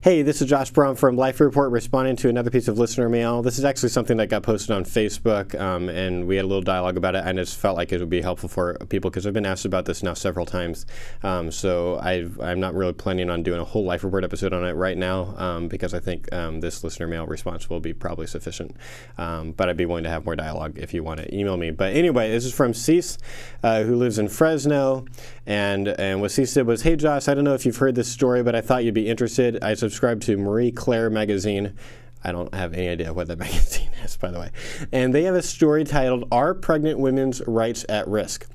Hey, this is Josh Brum from Life Report responding to another piece of listener mail. This is actually something that got posted on Facebook, and we had a little dialogue about it. I just felt like it would be helpful for people because I've been asked about this now several times. So I'm not really planning on doing a whole Life Report episode on it right now because I think this listener mail response will be probably sufficient. But I'd be willing to have more dialogue if you want to email me. But anyway, this is from Cease, who lives in Fresno. And what Cease said was, "Hey Josh, I don't know if you've heard this story, but I thought you'd be interested. I subscribe to Marie Claire magazine." I don't have any idea what that magazine is, by the way. And they have a story titled, "Are Pregnant Women's Rights at Risk?"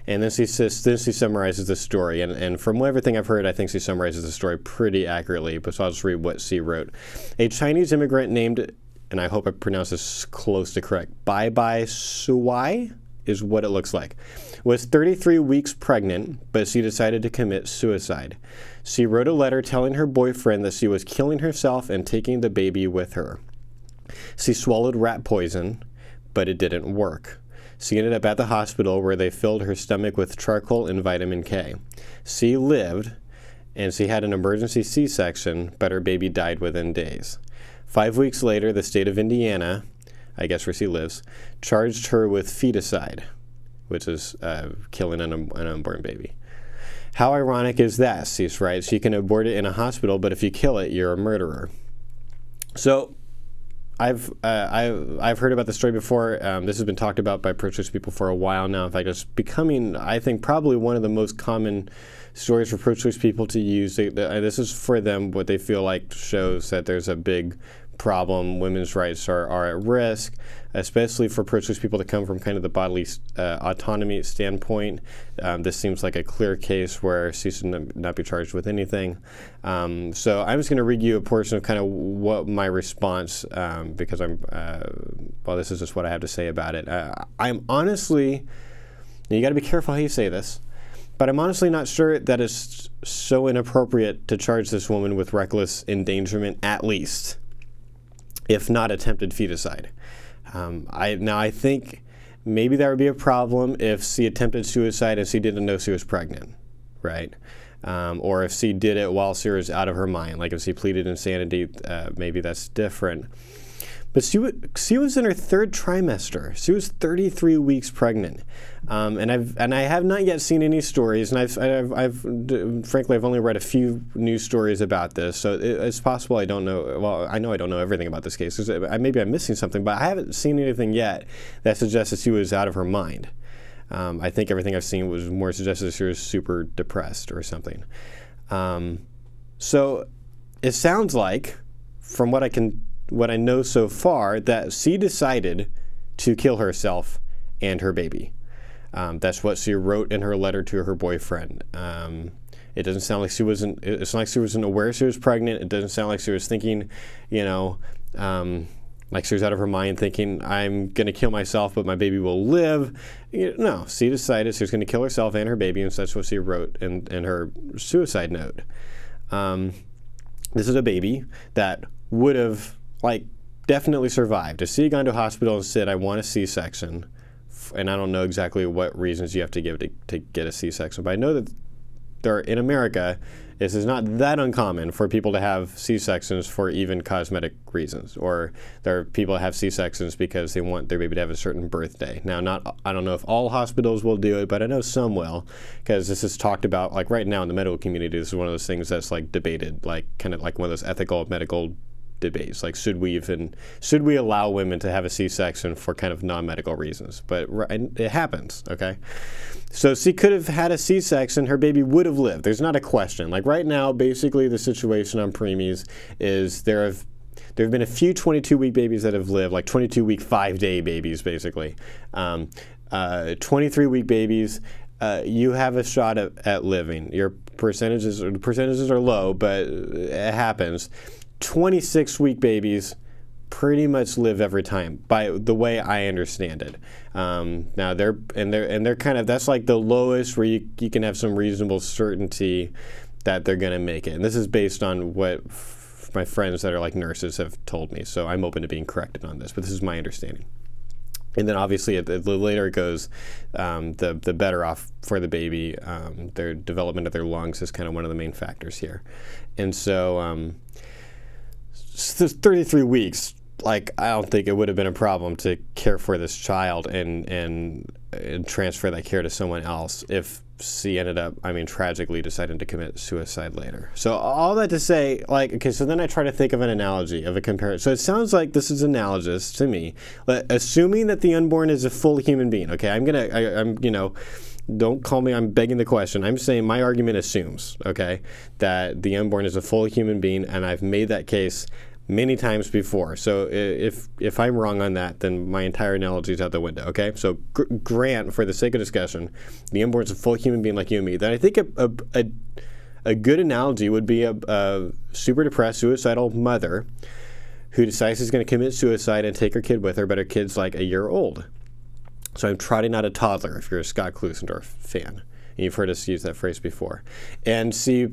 And then she summarizes the story. And from everything I've heard, I think she summarizes the story pretty accurately. But so I'll just read what she wrote. "A Chinese immigrant named," and I hope I pronounce this close to correct, "Bei Bei Shuai," is what it looks like, was 33 weeks pregnant, but she decided to commit suicide. She wrote a letter telling her boyfriend that she was killing herself and taking the baby with her. She swallowed rat poison, but it didn't work. She ended up at the hospital where they filled her stomach with charcoal and vitamin K. She lived, and she had an emergency C-section, but her baby died within days. 5 weeks later, the state of Indiana, I guess where she lives, charged her with feticide, which is killing an unborn baby. "How ironic is that?" Cease writes. "You can abort it in a hospital, but if you kill it, you're a murderer." So I've heard about this story before. This has been talked about by pro-choice people for a while now. In fact, it's becoming, I think, probably one of the most common stories for pro-choice people to use. This is for them what they feel like shows that there's a big problem. Women's rights are at risk, especially for pro-choice people that come from kind of the bodily autonomy standpoint. This seems like a clear case where she should not be charged with anything. So I'm just going to read you a portion of kind of what my response, because well, this is just what I have to say about it. I'm honestly, you got to be careful how you say this, but I'm honestly not sure that it's so inappropriate to charge this woman with reckless endangerment, at least, if not attempted feticide. I think maybe that would be a problem if she attempted suicide and she didn't know she was pregnant, right? Or if she did it while she was out of her mind, like if she pleaded insanity, maybe that's different. But she was in her third trimester. She was 33 weeks pregnant, and I have not yet seen any stories. And frankly I've only read a few news stories about this. So it's possible I don't know. Well, I know I don't know everything about this case. Maybe I'm missing something, but I haven't seen anything yet that suggests that she was out of her mind. I think everything I've seen was more suggested that she was super depressed or something. So it sounds like, from what I know so far, that she decided to kill herself and her baby. That's what she wrote in her letter to her boyfriend. It doesn't sound like she wasn't. It's not like she wasn't aware she was pregnant. It doesn't sound like she was thinking, like she was out of her mind, thinking, "I'm going to kill myself, but my baby will live." No, she decided she was going to kill herself and her baby, and so that's what she wrote in her suicide note. This is a baby that would have definitely survived. If she had gone to a hospital and said, "I want a C-section," and I don't know exactly what reasons you have to give to get a C-section, but I know that in America, this is not that uncommon for people to have C-sections for even cosmetic reasons, or there are people that have C-sections because they want their baby to have a certain birthday. Now, I don't know if all hospitals will do it, but I know some will, because this is talked about, like right now in the medical community. This is one of those things that's debated, kind of like one of those ethical medical debates, like should we allow women to have a C-section for kind of non-medical reasons? But it happens, okay? So she could have had a C-section, her baby would have lived. There's not a question. Like right now, basically the situation on preemies is there have been a few 22-week babies that have lived, like 22-week 5-day babies, basically. 23-week babies, you have a shot at living. Your percentages are low, but it happens. 26-week babies pretty much live every time, by the way I understand it. Now they're kind of, that's like the lowest where you can have some reasonable certainty that they're going to make it. And this is based on what my friends that are like nurses have told me. So I'm open to being corrected on this, but this is my understanding. And then obviously the later it goes, the better off for the baby. Their development of their lungs is kind of one of the main factors here. And so 33 weeks, like, I don't think it would have been a problem to care for this child and transfer that care to someone else if she ended up, I mean, tragically deciding to commit suicide later. So all that to say, like, okay, so then I try to think of an analogy, of a comparison. So it sounds like this is analogous to me. Assuming that the unborn is a full human being, okay, I'm, you know, don't call me, I'm begging the question. I'm saying my argument assumes, okay, that the unborn is a full human being, and I've made that case many times before. So if I'm wrong on that, then my entire analogy is out the window, okay? So grant, for the sake of discussion, the unborn is a full human being like you and me. Then I think a good analogy would be a super depressed, suicidal mother who decides she's going to commit suicide and take her kid with her, but her kid's like a year old. So I'm trotting out a toddler, if you're a Scott Klusendorf fan. And you've heard us use that phrase before. And she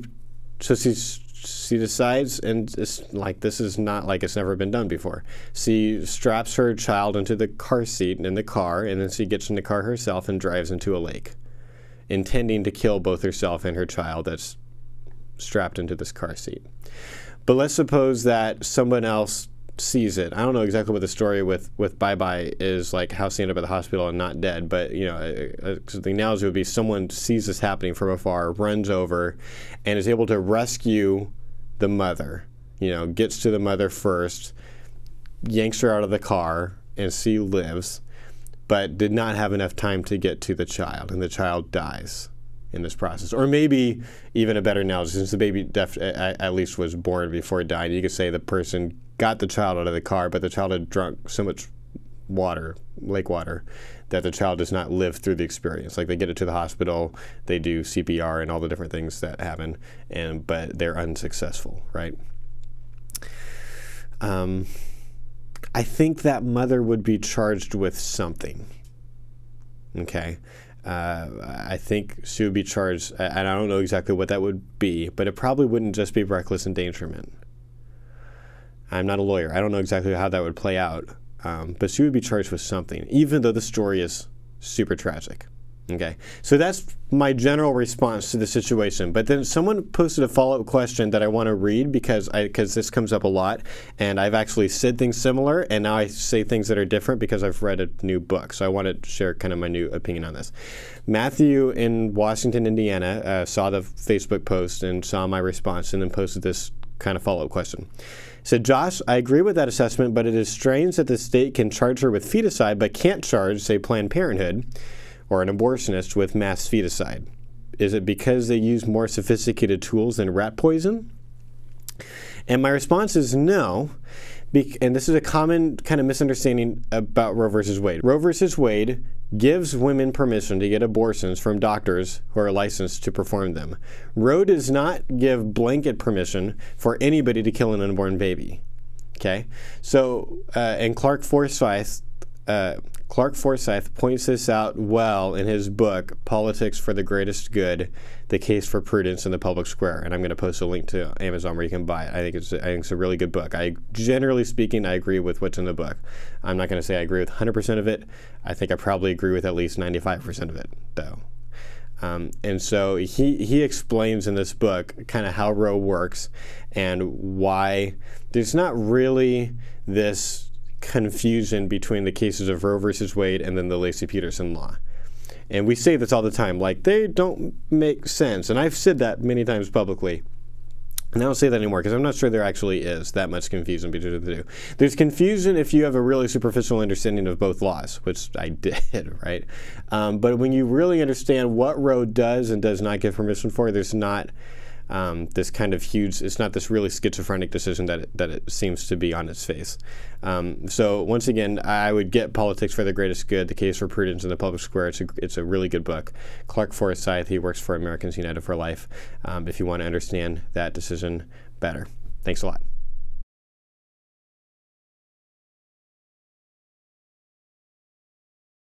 decides, and it's like, this is not like it's never been done before. She straps her child into the car seat in the car, and then she gets in the car herself and drives into a lake, intending to kill both herself and her child that's strapped into this car seat. But let's suppose that someone else sees it. I don't know exactly what the story with Bei Bei is, like how she ended up at the hospital and not dead, but you know, the analogy would be someone sees this happening from afar, runs over, and is able to rescue the mother. You know, gets to the mother first, yanks her out of the car, and she lives, but did not have enough time to get to the child, and the child dies in this process. Or maybe even a better analogy, since the baby at least was born before it died, you could say the person got the child out of the car, but the child had drunk so much water, lake water, that the child does not live through the experience. Like, they get it to the hospital, they do CPR and all the different things that happen, but they're unsuccessful, right? I think that mother would be charged with something, okay? I think she would be charged, and I don't know exactly what that would be, but it probably wouldn't just be reckless endangerment. I'm not a lawyer. I don't know exactly how that would play out, but she would be charged with something, even though the story is super tragic. Okay, so that's my general response to the situation. But then someone posted a follow-up question that I want to read because this comes up a lot, and I've actually said things similar, and now I say things that are different because I've read a new book. So I want to share kind of my new opinion on this. Matthew in Washington, Indiana, saw the Facebook post and saw my response, and then posted this kind of follow-up question. Said, Josh, I agree with that assessment, but it is strange that the state can charge her with feticide but can't charge, say, Planned Parenthood or an abortionist with mass feticide. Is it because they use more sophisticated tools than rat poison? And my response is no. And this is a common kind of misunderstanding about Roe versus Wade. Roe versus Wade gives women permission to get abortions from doctors who are licensed to perform them. Roe does not give blanket permission for anybody to kill an unborn baby. Okay? So, and Clark Forsyth points this out well in his book, Politics for the Greatest Good, The Case for Prudence in the Public Square. And I'm going to post a link to Amazon where you can buy it. I think it's a really good book. Generally speaking, I agree with what's in the book. I'm not going to say I agree with 100% of it. I think I probably agree with at least 95% of it, though. And so he explains in this book kind of how Roe works and why there's not really this confusion between the cases of Roe versus Wade and then the Laci Peterson Law. And we say this all the time, like, they don't make sense. And I've said that many times publicly. And I don't say that anymore because I'm not sure there actually is that much confusion between the two. There's confusion if you have a really superficial understanding of both laws, which I did, right? But when you really understand what Roe does and does not give permission for, there's not this kind of huge, it's not this really schizophrenic decision that it seems to be on its face. So once again, I would get Politics for the Greatest Good, The Case for Prudence in the Public Square. It's a really good book. Clark Forsyth, he works for Americans United for Life, if you want to understand that decision better. Thanks a lot.